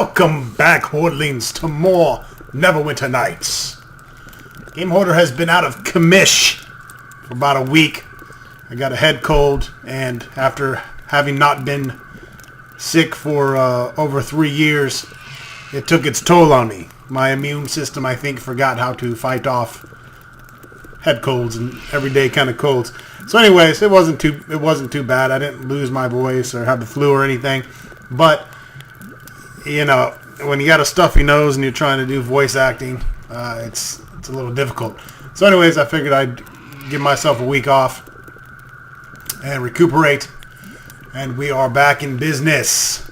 Welcome back, Hordlings, to more Neverwinter Nights. Game Hoarder has been out of commish for about a week. I got a head cold, and after having not been sick for over 3 years, it took its toll on me. My immune system, I think, forgot how to fight off head colds and everyday kind of colds. So anyways, it wasn't too bad. I didn't lose my voice or have the flu or anything. But, you know, when you got a stuffy nose and you're trying to do voice acting, it's a little difficult. So anyways, I figured I'd give myself a week off and recuperate. And we are back in business.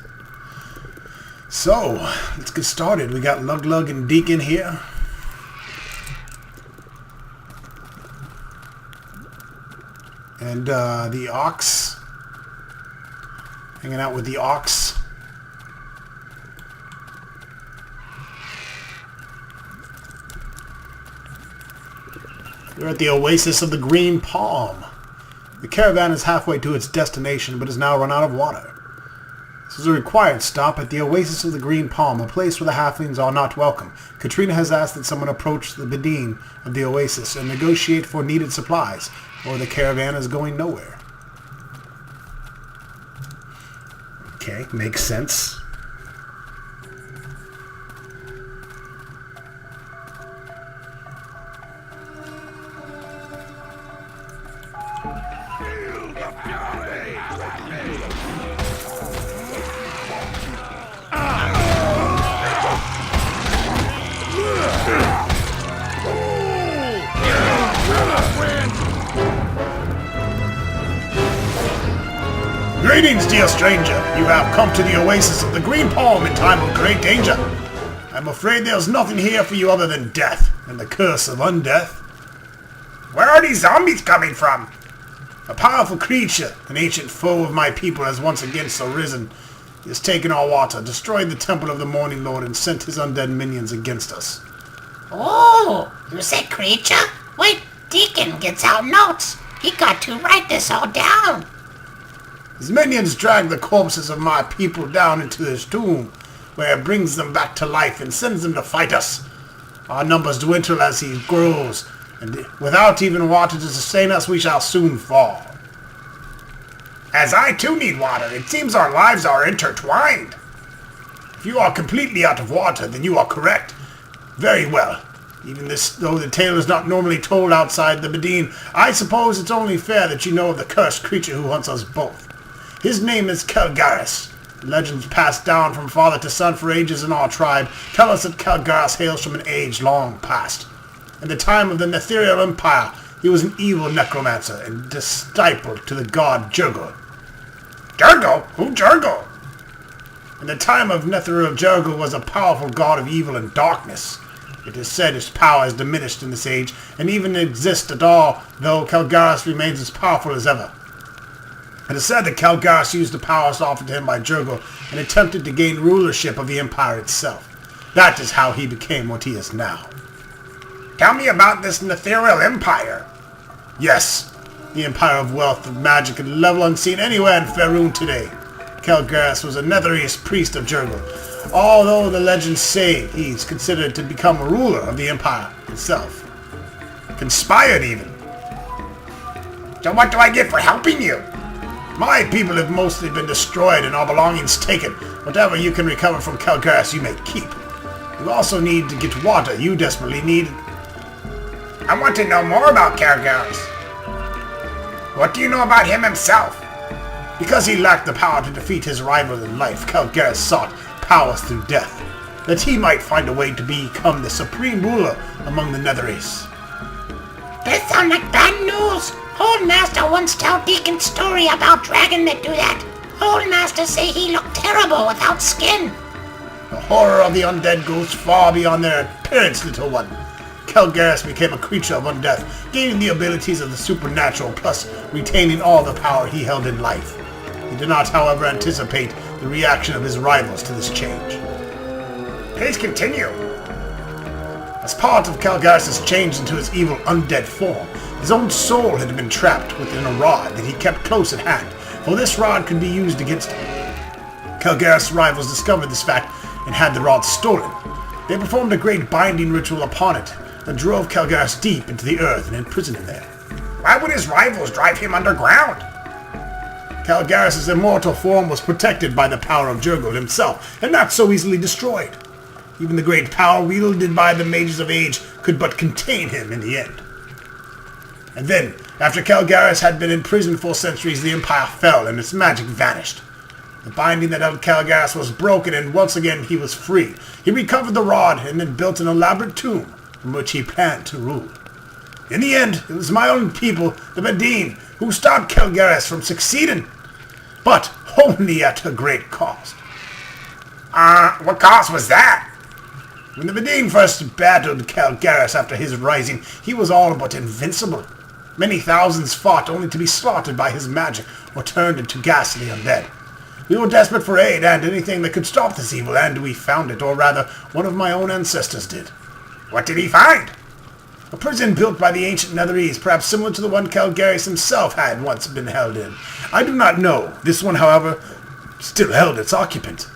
So, let's get started. We got Lug and Deacon here. And the Ox. Hanging out with the Ox. We're at the Oasis of the Green Palm. The caravan is halfway to its destination, but has now run out of water. This is a required stop at the Oasis of the Green Palm, a place where the halflings are not welcome. Katrina has asked that someone approach the Bedine of the Oasis and negotiate for needed supplies, or the caravan is going nowhere. Okay, makes sense. Greetings, dear stranger. You have come to the Oasis of the Green Palm in time of great danger. I'm afraid there's nothing here for you other than death and the curse of undeath. Where are these zombies coming from? A powerful creature, an ancient foe of my people, has once again arisen. He has taken our water, destroyed the temple of the Morning Lord, and sent his undead minions against us. Oh, you said creature? Wait, Deacon gets out notes. He got to write this all down. His minions drag the corpses of my people down into his tomb, where it brings them back to life and sends them to fight us. Our numbers dwindle as he grows, and without even water to sustain us, we shall soon fall. As I too need water, it seems our lives are intertwined. If you are completely out of water, then you are correct. Very well. Even though the tale is not normally told outside the Bedine, I suppose it's only fair that you know of the cursed creature who hunts us both. His name is Kelgarris. Legends passed down from father to son for ages in our tribe tell us that Kelgarris hails from an age long past. In the time of the Ethereal Empire, he was an evil necromancer and disciple to the god Jurgul. Jurgul? Who Jurgul? In the time of Netheril, Jurgul was a powerful god of evil and darkness. It is said his power has diminished in this age, and even exists at all, though Kelgarris remains as powerful as ever. It is said that Kelgarris used the powers offered to him by Jurgul and attempted to gain rulership of the empire itself. That is how he became what he is now. Tell me about this Ethereal Empire. Yes, the empire of wealth, of magic, and level unseen anywhere in Faerun today. Kelgarris was a Netherese priest of Jurgul, although the legends say he's considered to become a ruler of the empire itself. Conspired even. So what do I get for helping you? My people have mostly been destroyed and our belongings taken. Whatever you can recover from Kelgarris, you may keep. You also need to get water. You desperately need it. I want to know more about Kelgarris. What do you know about him himself? Because he lacked the power to defeat his rival in life, Kelgarris sought power through death, that he might find a way to become the supreme ruler among the Netherese. That sounds like bad news. Old Master once told Deacon's story about dragon that do that. Old Master say he looked terrible without skin. The horror of the undead goes far beyond their appearance, little one. Kelgarris became a creature of undeath, gaining the abilities of the supernatural, plus retaining all the power he held in life. He did not, however, anticipate the reaction of his rivals to this change. Please continue. As part of Kelgarris' change into his evil undead form, his own soul had been trapped within a rod that he kept close at hand, for this rod could be used against him. Kelgarris' rivals discovered this fact and had the rod stolen. They performed a great binding ritual upon it, and drove Kelgarris deep into the earth and imprisoned him there. Why would his rivals drive him underground? Kelgarris' immortal form was protected by the power of Jurgul himself, and not so easily destroyed. Even the great power wielded by the Mages of Age could but contain him in the end. And then, after Kelgarris had been imprisoned for centuries, the Empire fell and its magic vanished. The binding that held Kelgarris was broken, and once again he was free. He recovered the rod and then built an elaborate tomb from which he planned to rule. In the end, it was my own people, the Medine, who stopped Kelgarris from succeeding, but only at a great cost. What cost was that? When the Medine first battled Kelgarris after his rising, he was all but invincible. Many thousands fought only to be slaughtered by his magic or turned into ghastly undead. We were desperate for aid and anything that could stop this evil, and we found it, or rather, one of my own ancestors did. What did he find? A prison built by the ancient Netherese, perhaps similar to the one Kelgarris himself had once been held in. I do not know. This one, however, still held its occupant.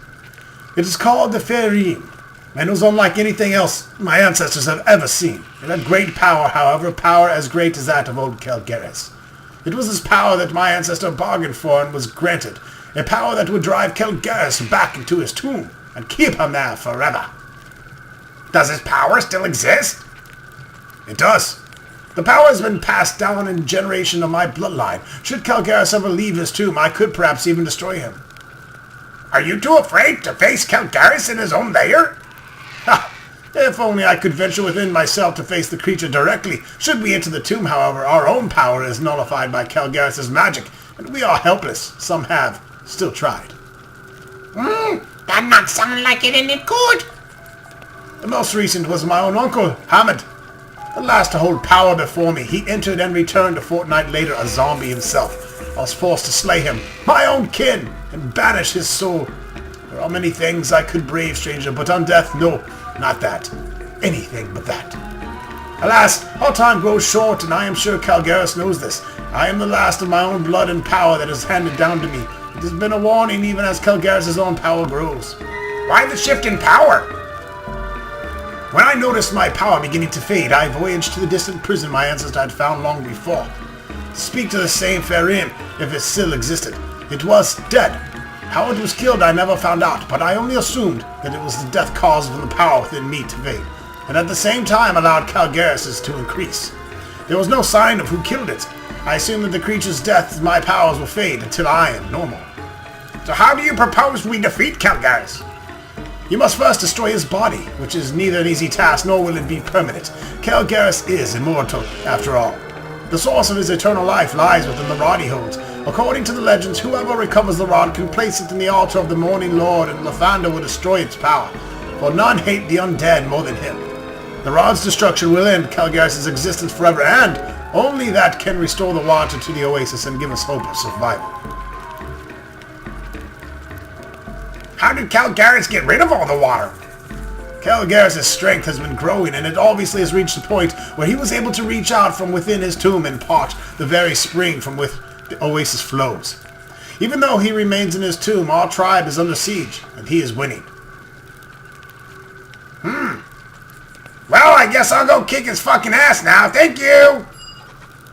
It is called the Farim, and it was unlike anything else my ancestors have ever seen. It had great power, however, power as great as that of old Kelgarris. It was this power that my ancestor bargained for and was granted, a power that would drive Kelgarris back into his tomb and keep him there forever. Does his power still exist? It does. The power has been passed down in generation of my bloodline. Should Kelgarris ever leave his tomb, I could perhaps even destroy him. Are you too afraid to face Kelgarris in his own lair? Ha! If only I could venture within myself to face the creature directly. Should we enter the tomb, however, our own power is nullified by Kelgarris' magic, and we are helpless. Some have still tried. That not sound like it any good. The most recent was my own uncle, Hamid. At last to hold power before me, he entered and returned a fortnight later a zombie himself. I was forced to slay him, my own kin, and banish his soul. There are many things I could brave, stranger, but on death, no, not that. Anything but that. Alas, our time grows short, and I am sure Kelgarris knows this. I am the last of my own blood and power that is handed down to me. It has been a warning even as Kelgarris' own power grows. Why the shift in power? When I noticed my power beginning to fade, I voyaged to the distant prison my ancestor had found long before. To speak to the same Farim, if it still existed. It was dead. How it was killed I never found out, but I only assumed that it was the death caused from the power within me to fade, and at the same time allowed Kelgarris' to increase. There was no sign of who killed it. I assumed that the creature's death my powers will fade until I am normal. So how do you propose we defeat Kelgarris? You must first destroy his body, which is neither an easy task nor will it be permanent. Kelgarris is immortal, after all. The source of his eternal life lies within the rod he holds. According to the legends, whoever recovers the rod can place it in the altar of the Morning Lord, and Lathander will destroy its power, for none hate the undead more than him. The rod's destruction will end Kelgarris' existence forever, and only that can restore the water to the Oasis and give us hope of survival. How did Kelgarris get rid of all the water? Kelgarris' strength has been growing, and it obviously has reached a point where he was able to reach out from within his tomb and part the very spring from which the Oasis flows. Even though he remains in his tomb, our tribe is under siege, and he is winning. Well, I guess I'll go kick his fucking ass now. Thank you!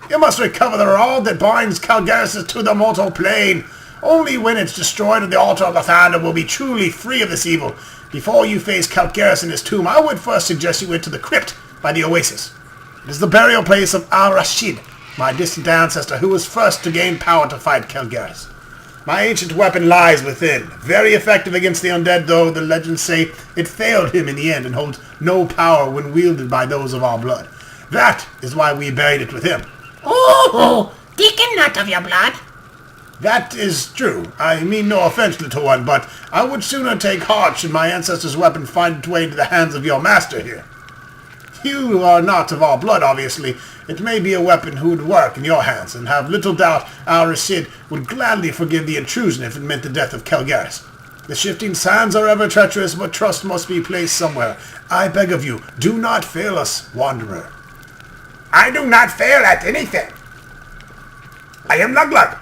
You must recover the rod that binds Kelgarris to the mortal plane. Only when it's destroyed at the altar of Lathander will be truly free of this evil. Before you face Kelgarris in his tomb, I would first suggest you enter the crypt by the Oasis. It is the burial place of Al-Rashid, my distant ancestor, who was first to gain power to fight Kelgarris. My ancient weapon lies within, very effective against the undead, though the legends say it failed him in the end and holds no power when wielded by those of our blood. That is why we buried it with him. Oh, deacon not of your blood. That is true. I mean no offense, little one, but I would sooner take heart should my ancestor's weapon find its way into the hands of your master here. You are not of our blood, obviously. It may be a weapon who would work in your hands, and have little doubt Al-Rashid would gladly forgive the intrusion if it meant the death of Kelgarris. The shifting sands are ever treacherous, but trust must be placed somewhere. I beg of you, do not fail us, wanderer. I do not fail at anything. I am Luglug.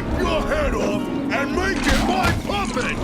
rip your head off and make it my puppet!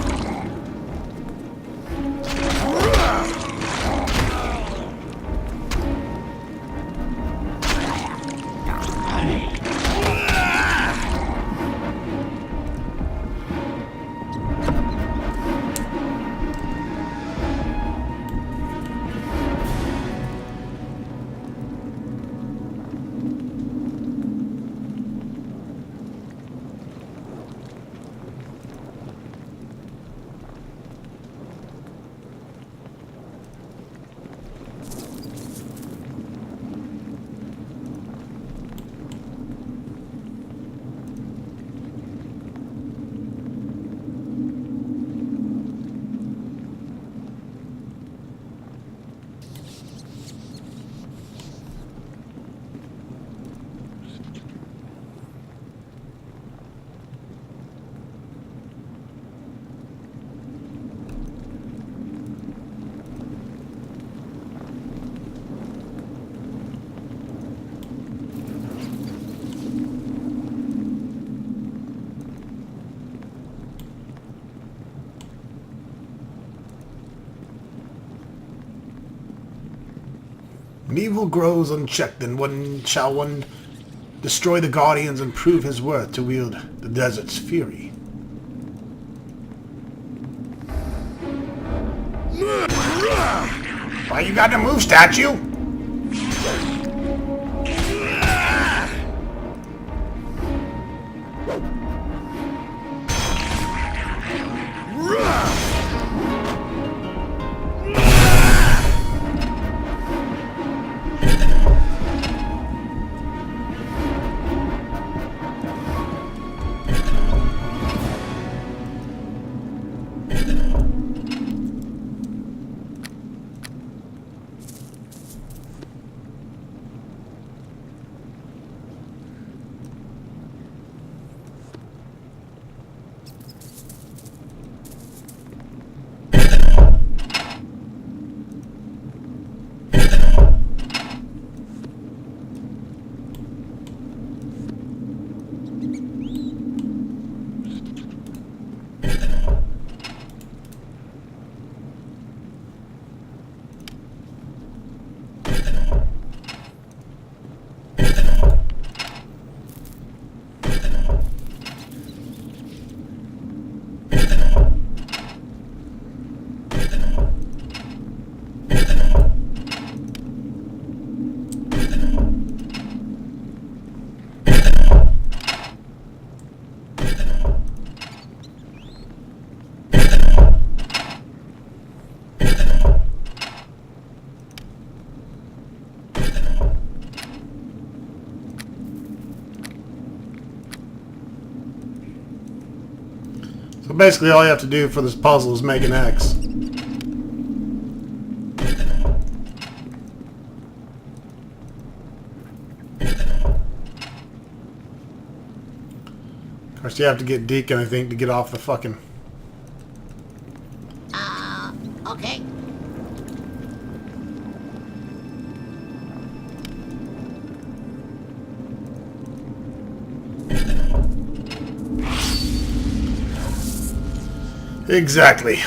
When evil grows unchecked, then one destroy the Guardians and prove his worth to wield the desert's fury. Why you got to move, statue? So basically all you have to do for this puzzle is make an X. Of course you have to get Deacon, I think, to get off the fucking... Okay. Exactly.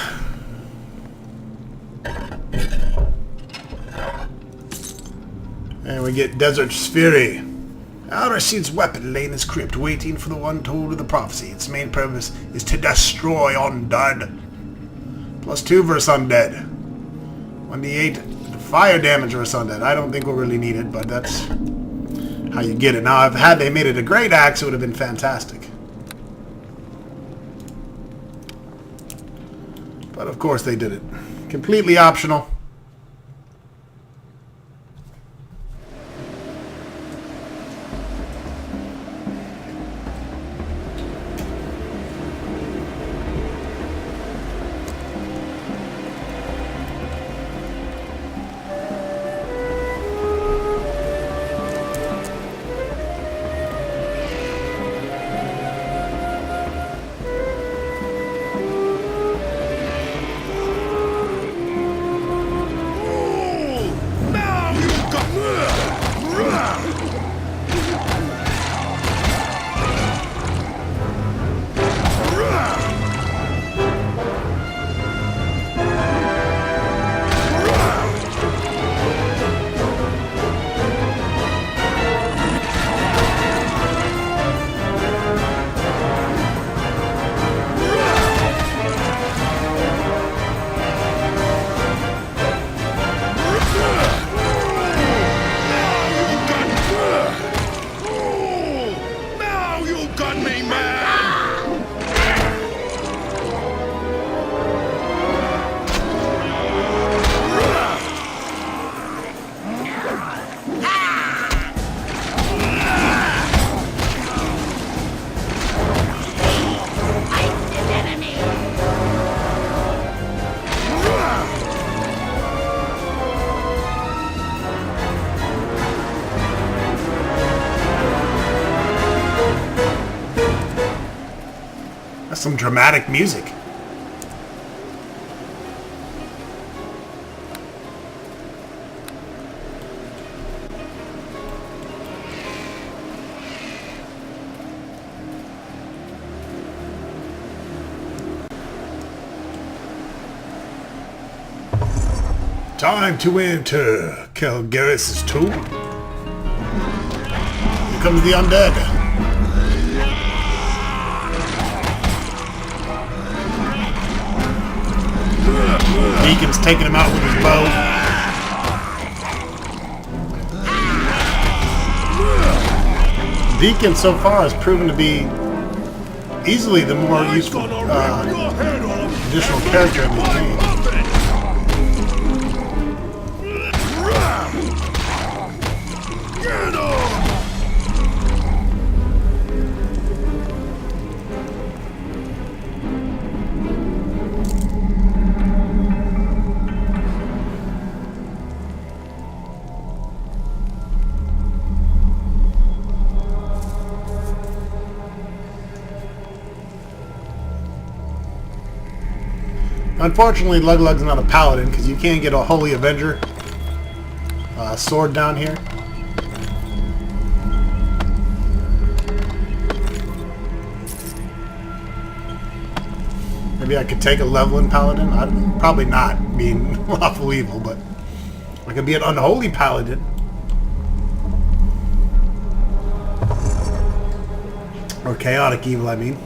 And we get Desert's Fury. Al-Rashid's weapon lay in his crypt, waiting for the one told of the prophecy. Its main purpose is to destroy Undead. +2 versus Undead. 1d8 fire damage versus Undead. I don't think we'll really need it, but that's how you get it. Now, if had they made it a great axe, it would have been fantastic. But of course they did it. Completely optional. on me, man! That's some dramatic music. Time to enter Kelgarris' tomb. Here comes the undead. Deacon's taking him out with his bow. Deacon so far has proven to be easily the more useful additional character in the game. Unfortunately, Luglug's not a paladin because you can't get a Holy Avenger sword down here. Maybe I could take a leveling paladin. Probably not, being lawful evil, but I could be an unholy paladin. Or chaotic evil, I mean.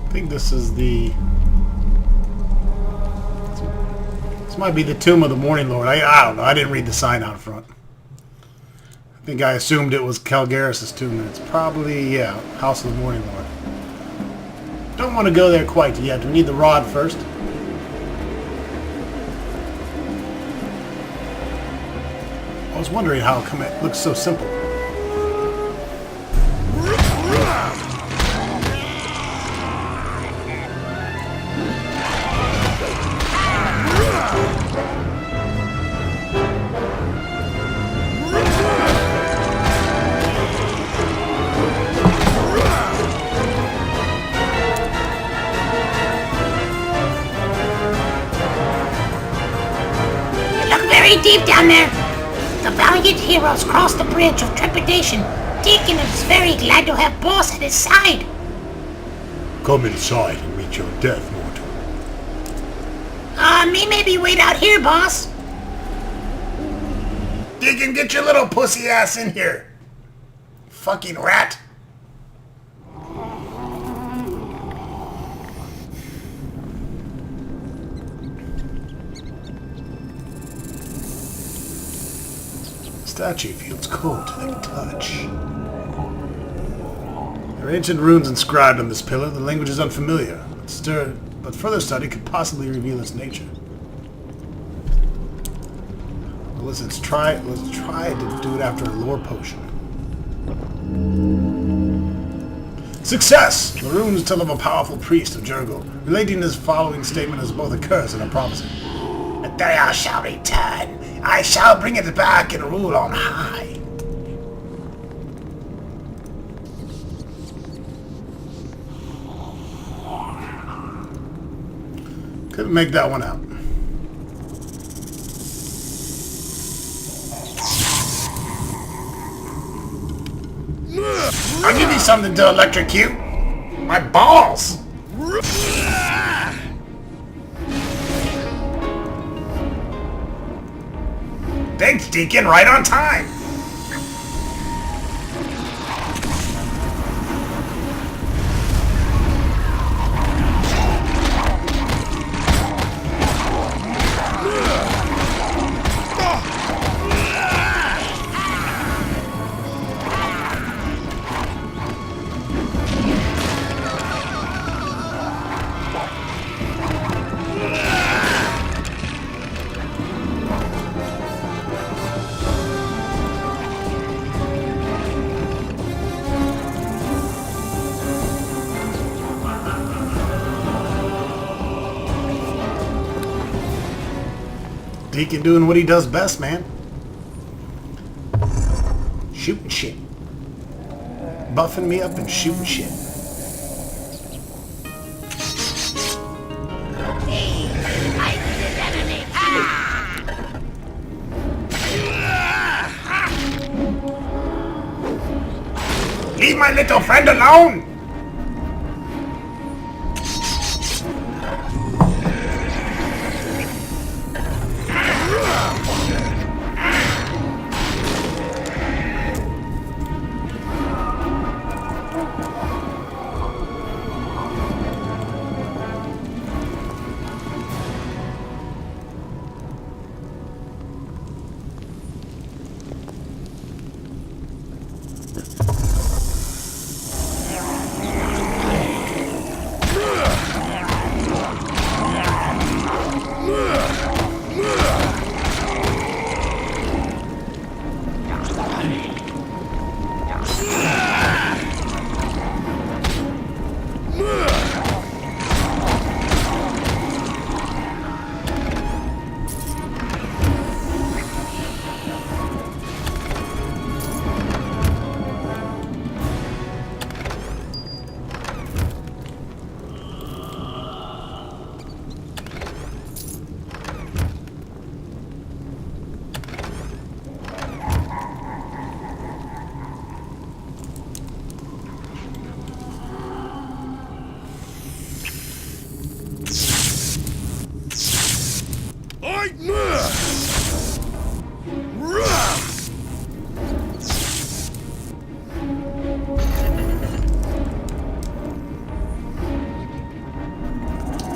I think this is the... This might be the Tomb of the Morning Lord. I don't know. I didn't read the sign out front. I think I assumed it was Kelgarris' tomb. And it's probably, yeah, House of the Morning Lord. Don't want to go there quite yet. We need the rod first. I was wondering how come it looks so simple. Deep down there. The valiant heroes crossed the bridge of trepidation. Deacon is very glad to have Boss at his side. Come inside and meet your death, mortal. Me maybe wait out here, Boss. Deacon, get your little pussy ass in here. Fucking rat. Statue feels cold to the touch. There are ancient runes inscribed on this pillar. The language is unfamiliar, but further study could possibly reveal its nature. Well, let's try to do it after a lore potion. Success! The runes tell of a powerful priest of Jurgle, relating his following statement as both a curse and a prophecy. Betrayal shall return. I shall bring it back and rule on high. Couldn't make that one out. I'll give you something to electrocute. My balls. Thanks, Deacon. Right on time. Deacon doing what he does best, man. Shooting shit. Buffing me up and shooting shit. Leave my little friend alone!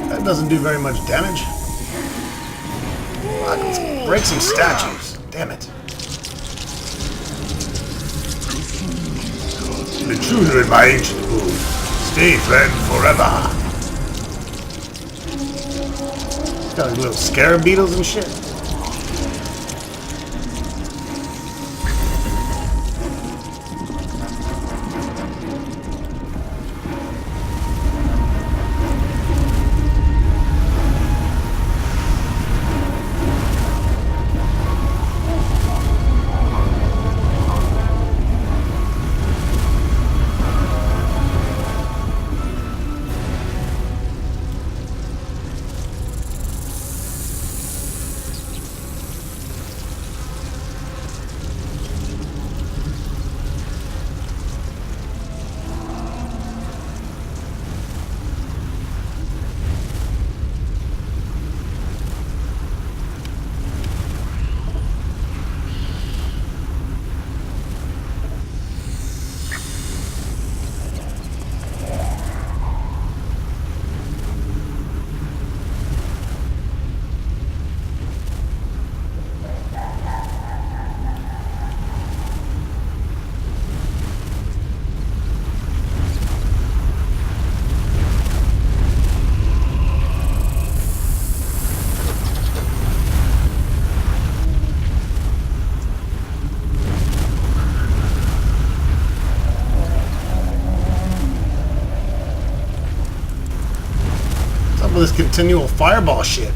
That doesn't do very much damage. Let's break some statues. Damn it. The intruder in my ancient wound. Stay friend forever. Got like little scarab beetles and shit. continual fireball shit.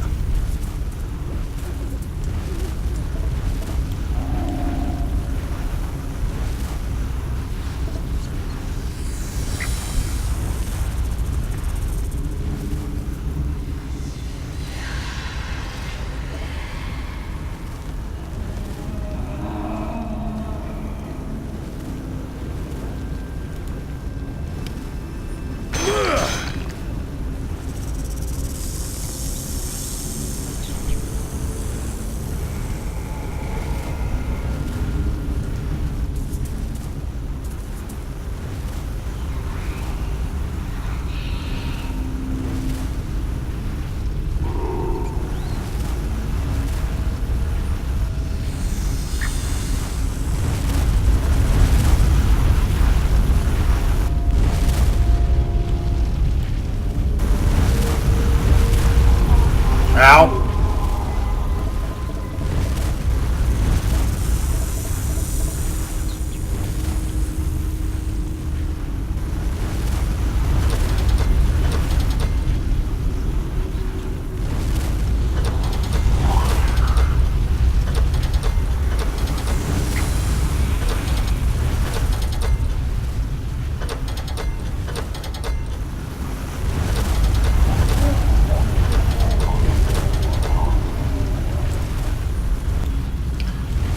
Ow.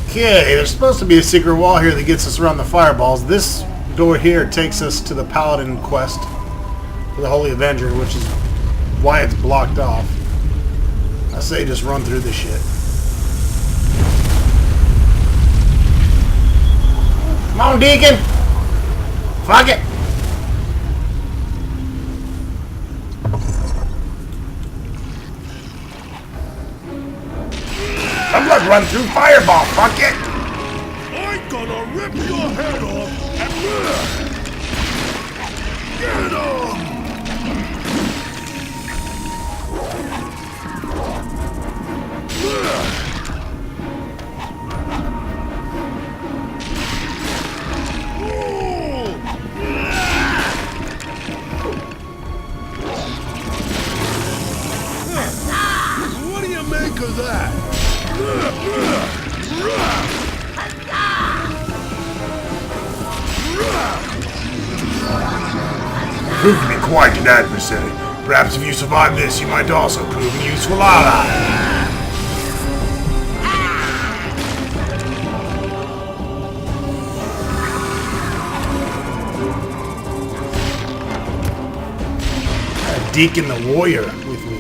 Okay, there's supposed to be a secret wall here that gets us around the fireballs. This door here takes us to the Paladin quest for the Holy Avenger, which is why it's blocked off. I say just run through this shit. Come on, Deacon! Fuck it! I'm gonna run through fireball, fuck it! I'm gonna rip your head off and get him! What do you make of that? Prove to be quite an adversary. Perhaps if you survive this, you might also prove a useful ally. Deacon the warrior with me.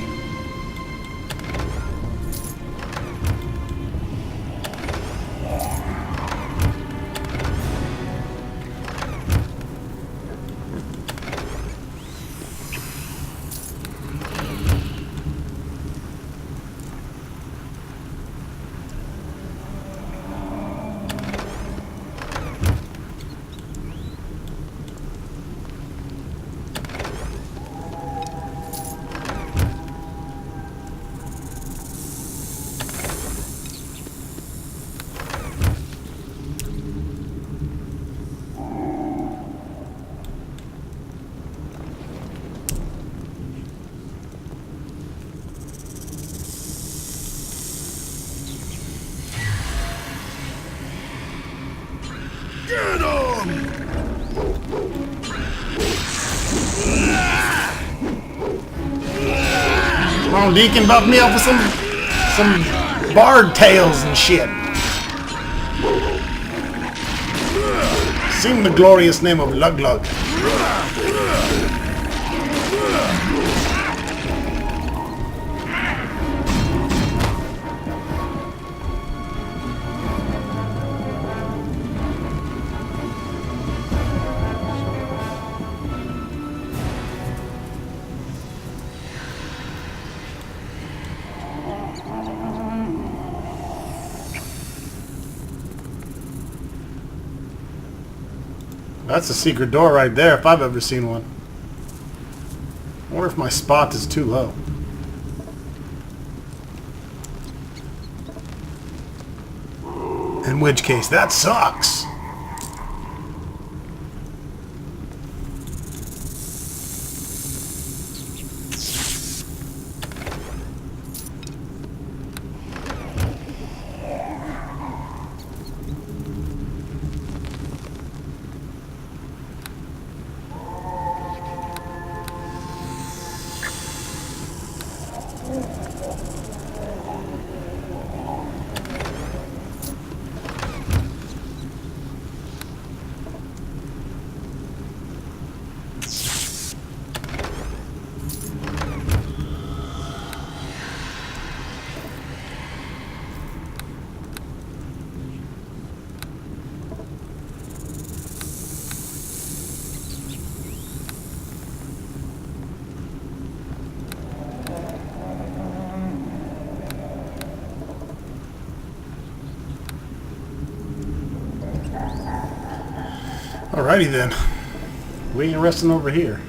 Get him! Come on, Deacon, buff me up with some bard tails and shit. Sing the glorious name of Lug Lug. That's a secret door right there, if I've ever seen one. I wonder if my spot is too low. In which case, that sucks. Alrighty then. We ain't resting over here.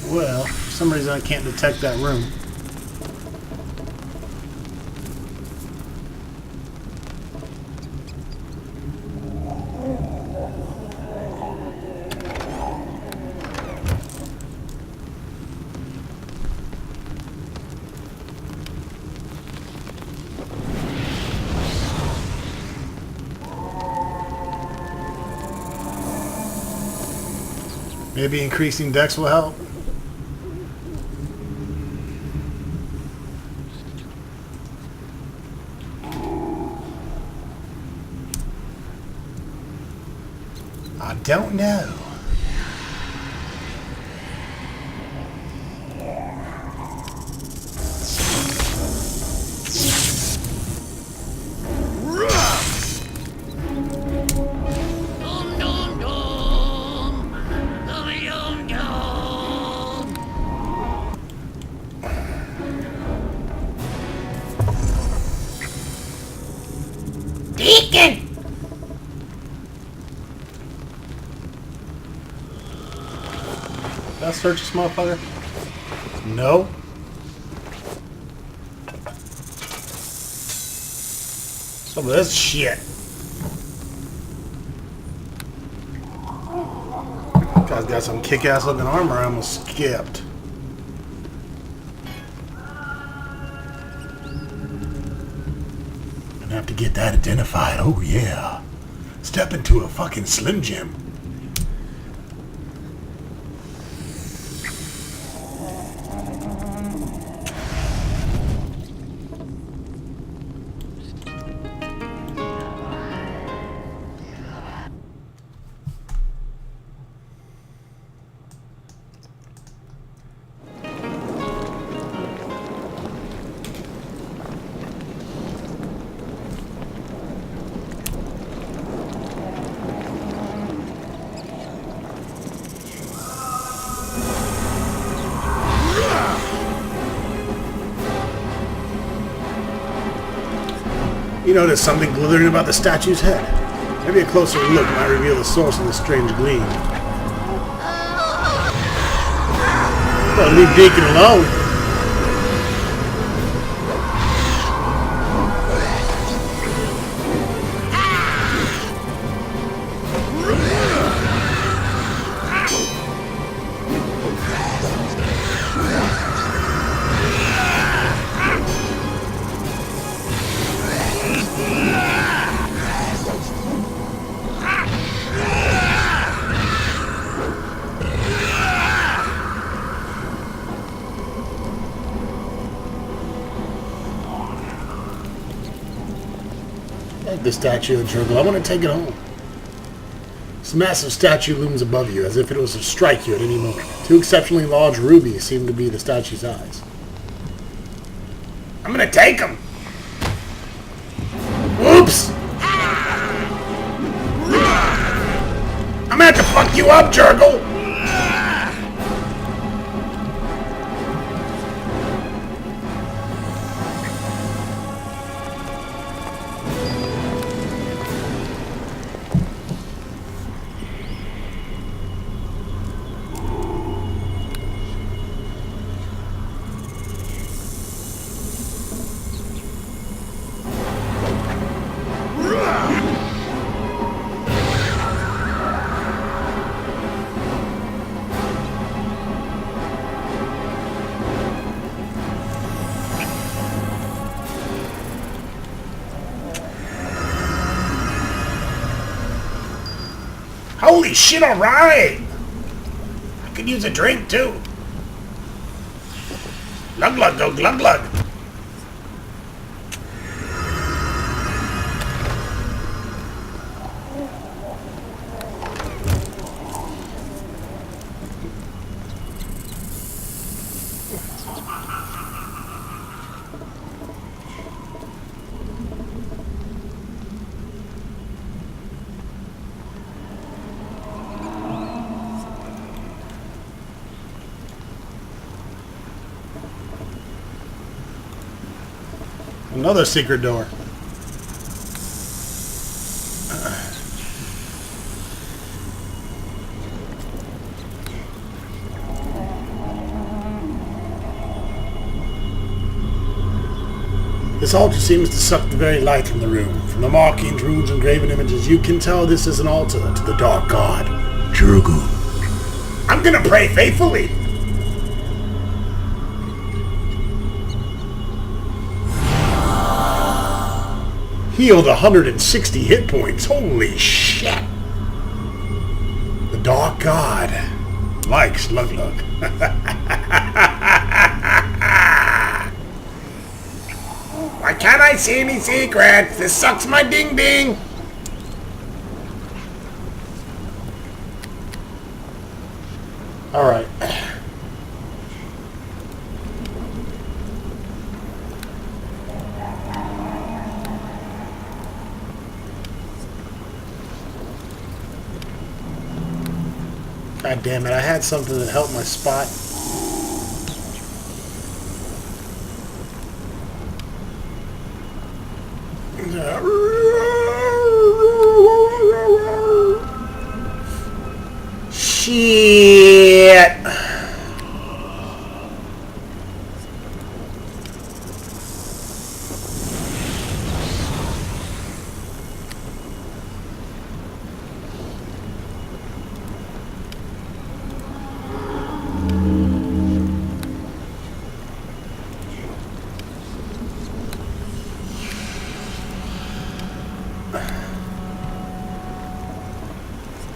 Well, for some reason I can't detect that room. Maybe increasing dex will help. I don't know. Deacon! Did I search this motherfucker? No. Some of this shit. Guy's got some kick-ass looking armor I almost skipped. Gonna have to get that identified. Oh yeah. Step into a fucking Slim Jim. You notice something glittering about the statue's head. Maybe a closer look might reveal the source of the strange gleam. Well, leave Deacon alone. The statue of the Jurgle. I want to take it home. This massive statue looms above you, as if it was to strike you at any moment. Two exceptionally large rubies seem to be the statue's eyes. I'm gonna take them! Whoops! I'm gonna have to fuck you up, Jurgle! Holy shit, alright! I could use a drink too. Glug glug go glug glug. Another secret door. This altar seems to suck the very light from the room. From the markings, runes, and graven images, you can tell this is an altar to the dark god, Jurugu. I'm gonna pray faithfully. Healed 160 hit points. Holy shit. The Dark God likes Lug Lug. Why can't I see any secrets? This sucks my ding ding. Alright. God damn it, I had something that helped my spot. Shit.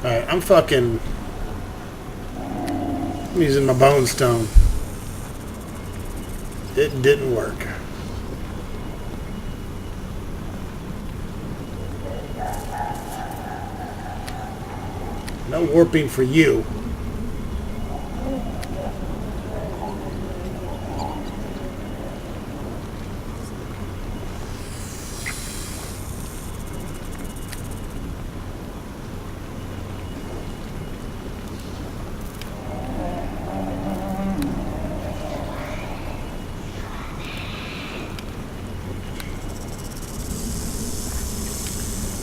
Alright, I'm using my bone stone. It didn't work. No warping for you.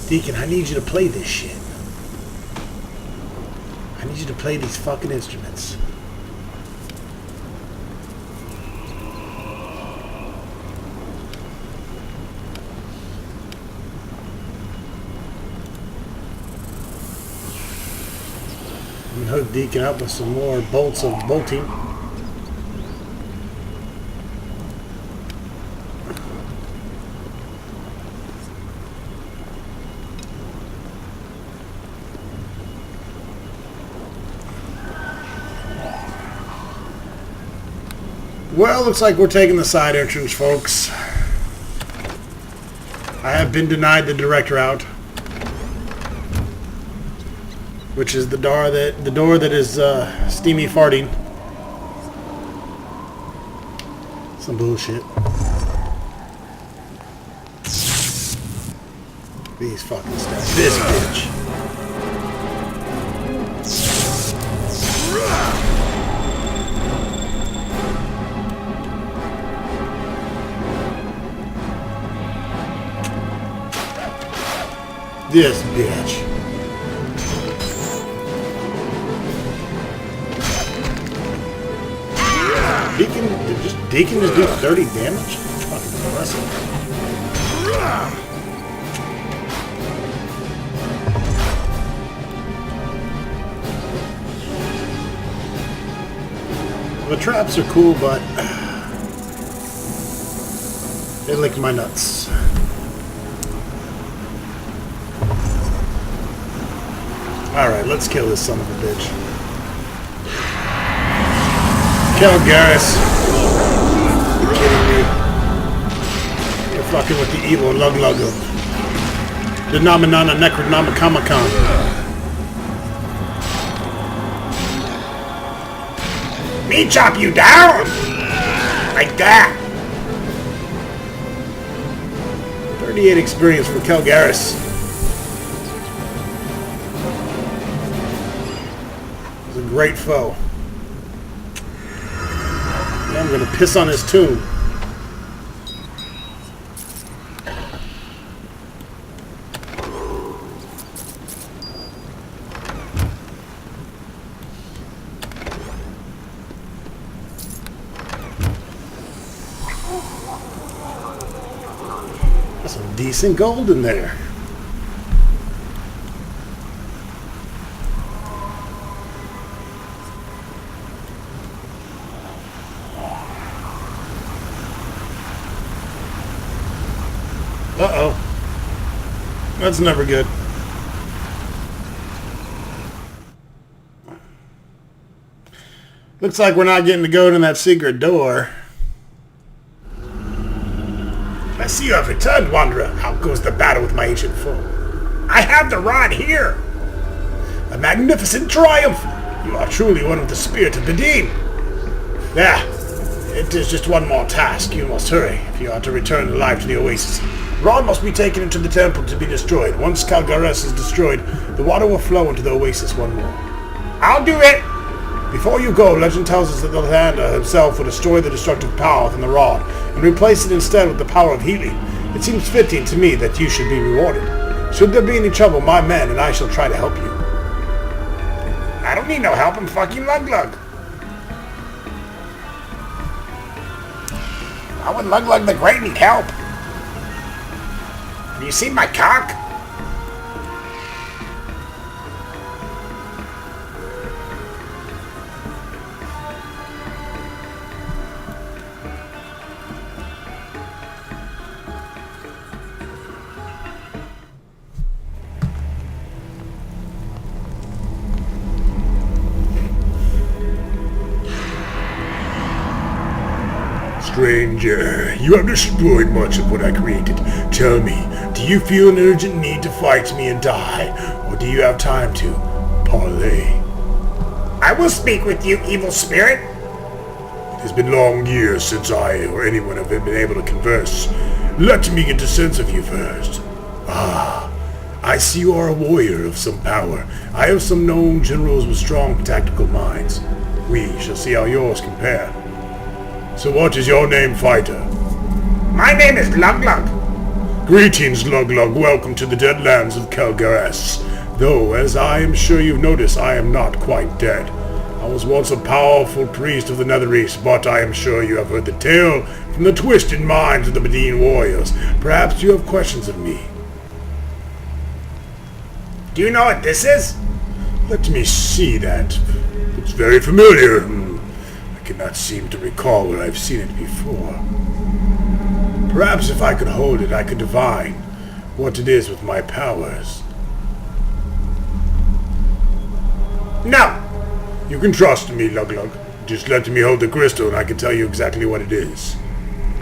Deacon, I need you to play this shit. I need you to play these fucking instruments. I'm gonna hook Deacon up with some more bolts of bolting. Well, looks like we're taking the side entrance, folks. I have been denied the direct route, which is the door that is steamy farting. Some bullshit. These fucking stuff. This bitch. This bitch. Deacon just do 30 damage? Fucking impressive. The traps are cool, but they licked my nuts. Alright, let's kill this son of a bitch. Kelgarris. You're kidding me. You're fucking with the evil lug-lug of Denominana Necronomicomicon. Me chop you down! Like that! 38 experience for Kelgarris. He's a great foe. Now I'm gonna piss on his tomb. There's some decent gold in there. Uh-oh. That's never good. Looks like we're not getting to go in that secret door. I see you have returned, Wanderer. How goes the battle with my ancient foe? I have the rod here! A magnificent triumph! You are truly one of the spirit of Bedin. There. It is just one more task. You must hurry if you are to return alive to the Oasis. The rod must be taken into the temple to be destroyed. Once Kelgarris is destroyed, the water will flow into the Oasis one more. I'll do it! Before you go, legend tells us that the Lander himself will destroy the destructive power within the rod and replace it instead with the power of healing. It seems fitting to me that you should be rewarded. Should there be any trouble, my men and I shall try to help you. I don't need no help, I'm fucking Lug-Lug. Why would Lug-Lug the Great need help? Have you seen my cock? Stranger, you have destroyed much of what I created. Tell me, do you feel an urgent need to fight me and die, or do you have time to parley? I will speak with you, evil spirit. It has been long years since I or anyone have been able to converse. Let me get a sense of you first. Ah, I see you are a warrior of some power. I have some known generals with strong tactical minds. We shall see how yours compare. So what is your name, fighter? My name is Lug-Lug. Greetings, Lug-Lug. Welcome to the Deadlands of Kelgarris. Though, as I am sure you've noticed, I am not quite dead. I was once a powerful priest of the Netherreach, but I am sure you have heard the tale from the twisted minds of the Bedin warriors. Perhaps you have questions of me. Do you know what this is? Let me see that. It's very familiar. I cannot seem to recall where I've seen it before. Perhaps if I could hold it, I could divine what it is with my powers. No! You can trust me, Lug-Lug. Just let me hold the crystal and I can tell you exactly what it is.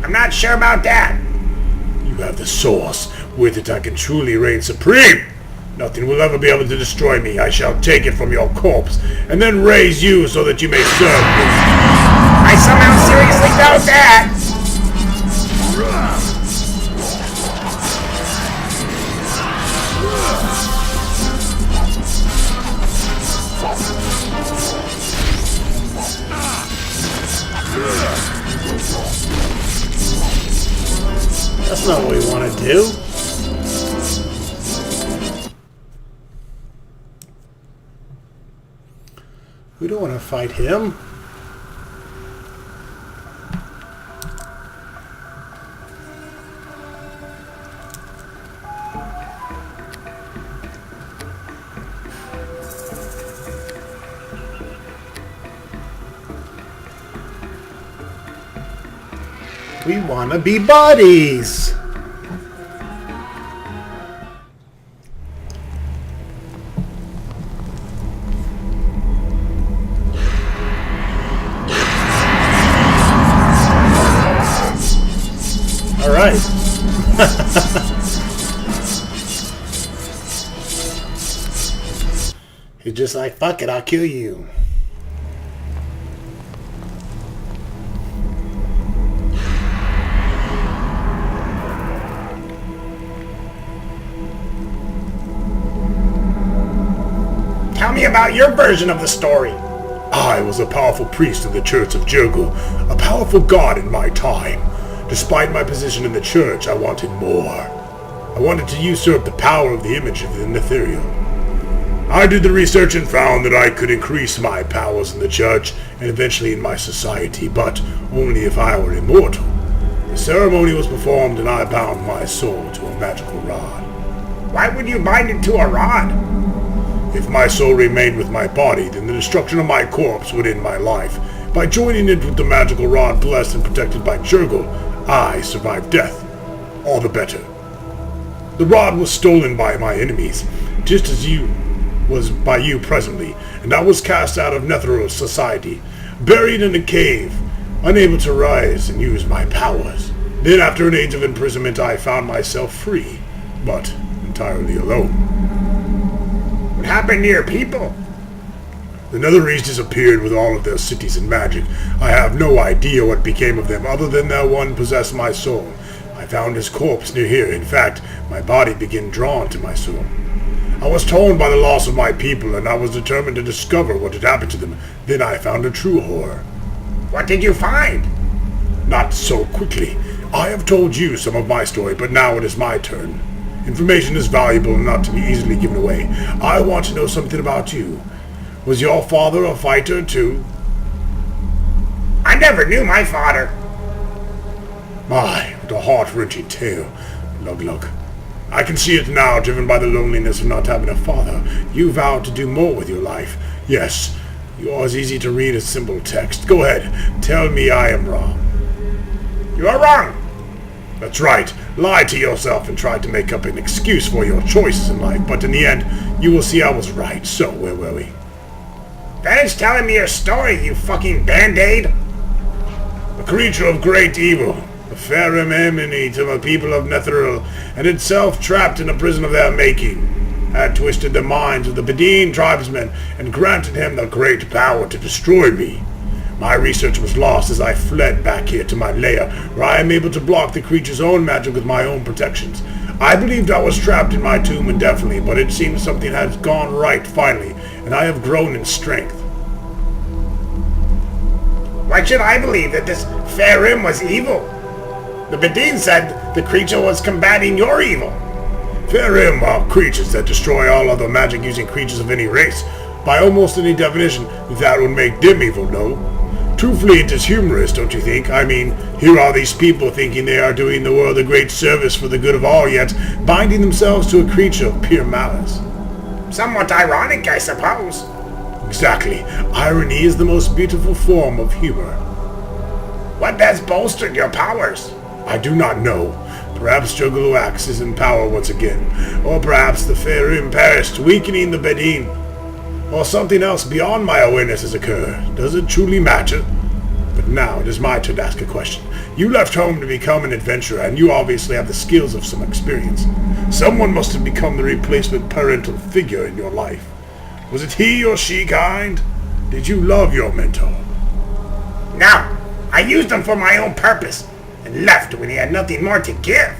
I'm not sure about that. You have the source. With it I can truly reign supreme. Nothing will ever be able to destroy me. I shall take it from your corpse and then raise you so that you may serve me. I somehow seriously doubt that. That's not what we want to do. We don't want to fight him. We want to be buddies. He's just like, fuck it, I'll kill you. Tell me about your version of the story. I was a powerful priest of the Church of Jurgle, a powerful god in my time. Despite my position in the church, I wanted more. I wanted to usurp the power of the image of the Ethereal. I did the research and found that I could increase my powers in the church and eventually in my society, but only if I were immortal. The ceremony was performed and I bound my soul to a magical rod. Why would you bind it to a rod? If my soul remained with my body, then the destruction of my corpse would end my life. By joining it with the magical rod blessed and protected by Jurgle, I survived death. All the better. The rod was stolen by my enemies, just as you was by you presently, and I was cast out of Netheril society, buried in a cave, unable to rise and use my powers. Then after an age of imprisonment I found myself free, but entirely alone. What happened to your people? The Netherese disappeared with all of their cities and magic. I have no idea what became of them other than that one possessed my soul. I found his corpse near here. In fact, my body began drawn to my soul. I was torn by the loss of my people, and I was determined to discover what had happened to them. Then I found a true horror. What did you find? Not so quickly. I have told you some of my story, but now it is my turn. Information is valuable and not to be easily given away. I want to know something about you. Was your father a fighter too? I never knew my father. My, what a heart-wrenching tale. Lug. I can see it now, driven by the loneliness of not having a father. You vowed to do more with your life. Yes, you are as easy to read as simple text. Go ahead, tell me I am wrong. You are wrong. That's right. Lie to yourself and try to make up an excuse for your choices in life, but in the end, you will see I was right. So, where were we? Finish telling me your story, you fucking Band-Aid. A creature of great evil, a fair enemy to the people of Netheril, and itself trapped in a prison of their making, had twisted the minds of the Bedine tribesmen and granted him the great power to destroy me. My research was lost as I fled back here to my lair, where I am able to block the creature's own magic with my own protections. I believed I was trapped in my tomb indefinitely, but it seems something has gone right finally, and I have grown in strength. Why should I believe that this Farim was evil? The Bedine said the creature was combating your evil. Farim are creatures that destroy all other magic-using creatures of any race. By almost any definition, that would make them evil, no? Truthfully, it is humorous, don't you think? I mean, here are these people thinking they are doing the world a great service for the good of all, yet binding themselves to a creature of pure malice. Somewhat ironic, I suppose. Exactly. Irony is the most beautiful form of humor. What has bolstered your powers? I do not know. Perhaps Juggaluax is in power once again, or perhaps the Farim perished, weakening the Bedine. Or something else beyond my awareness has occurred. Does it truly matter? But now it is my turn to ask a question. You left home to become an adventurer, and you obviously have the skills of some experience. Someone must have become the replacement parental figure in your life. Was it he or she kind? Did you love your mentor? No, I used him for my own purpose, and left when he had nothing more to give.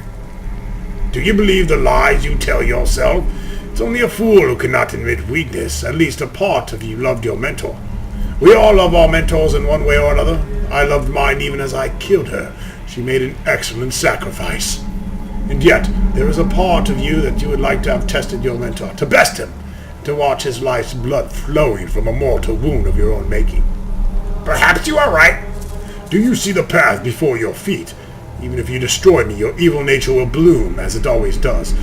Do you believe the lies you tell yourself? It's only a fool who cannot admit weakness. At least a part of you loved your mentor. We all love our mentors in one way or another. I loved mine even as I killed her. She made an excellent sacrifice. And yet, there is a part of you that you would like to have tested your mentor, to best him, to watch his life's blood flowing from a mortal wound of your own making. Perhaps you are right. Do you see the path before your feet? Even if you destroy me, your evil nature will bloom, as it always does.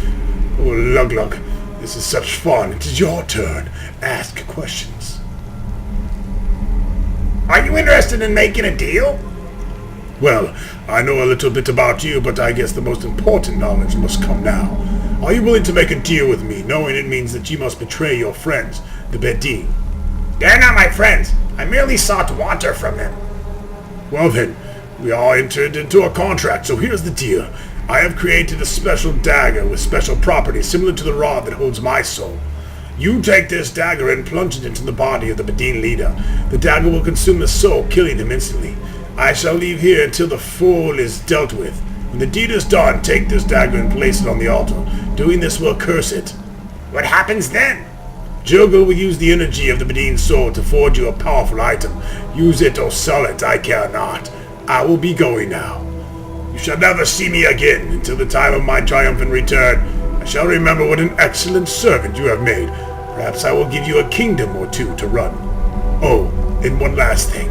Oh, Lug, this is such fun. It is your turn. Ask questions. Are you interested in making a deal? Well, I know a little bit about you, but I guess the most important knowledge must come now. Are you willing to make a deal with me, knowing it means that you must betray your friends, the Bedine? They're not my friends. I merely sought water from them. Well then, we all entered into a contract, so here's the deal. I have created a special dagger with special properties similar to the rod that holds my soul. You take this dagger and plunge it into the body of the Bedin leader. The dagger will consume the soul, killing him instantly. I shall leave here until the fool is dealt with. When the deed is done, take this dagger and place it on the altar. Doing this will curse it. What happens then? Jurgle will use the energy of the Bedin soul to forge you a powerful item. Use it or sell it, I care not. I will be going now. You shall never see me again until the time of my triumphant return. I shall remember what an excellent servant you have made. Perhaps I will give you a kingdom or two to run. Oh, and one last thing.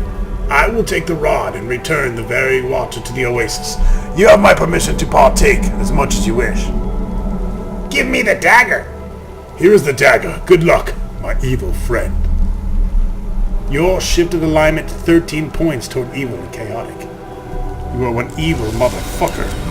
I will take the rod and return the very water to the Oasis. You have my permission to partake as much as you wish. Give me the dagger. Here is the dagger. Good luck, my evil friend. Your shifted alignment 13 points toward evil and chaotic. You are one evil motherfucker.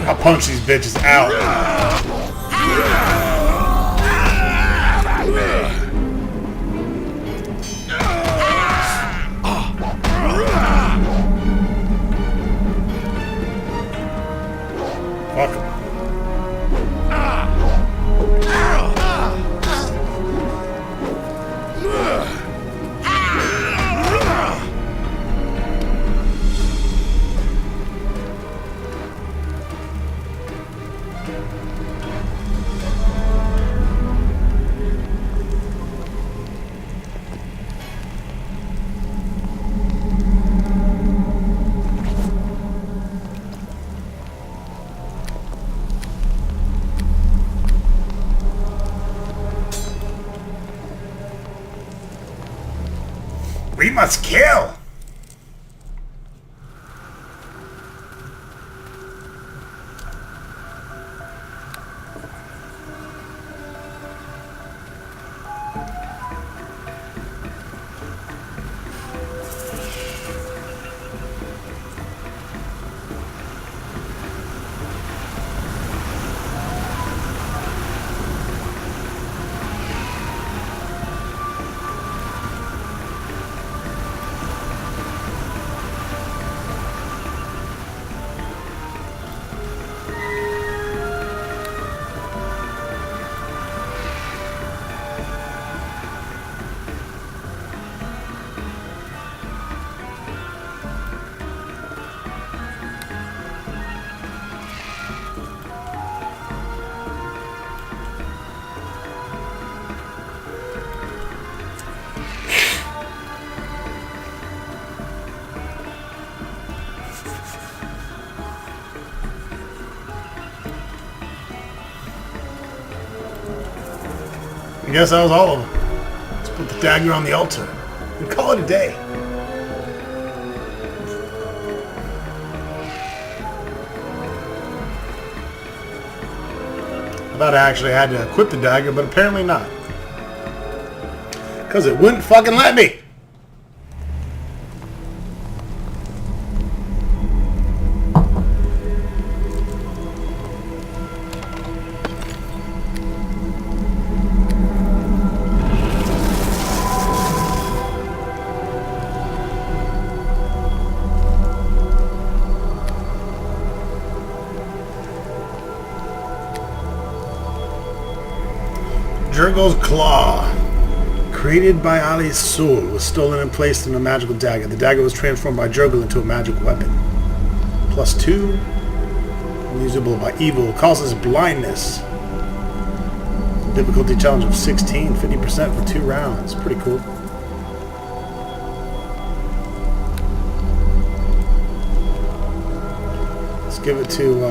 I'll punch these bitches out. Fuck 'em. We must kill! I guess that was all of them. Let's put the dagger on the altar and call it a day. I thought I actually had to equip the dagger, but apparently not. Because it wouldn't fucking let me. Jurgle's Claw, created by Ali's soul, was stolen and placed in a magical dagger. The dagger was transformed by Jurgle into a magic weapon. +2, unusable by evil, causes blindness. Difficulty challenge of 16, 50% for 2 rounds. Pretty cool. Let's give it to,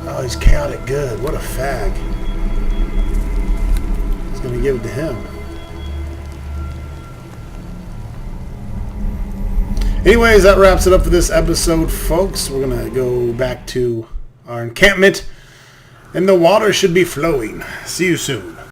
oh, he's chaotic good. What a fag. Gonna give it to him. Anyways, that wraps it up for this episode, folks. We're going to go back to our encampment, and the water should be flowing. See you soon.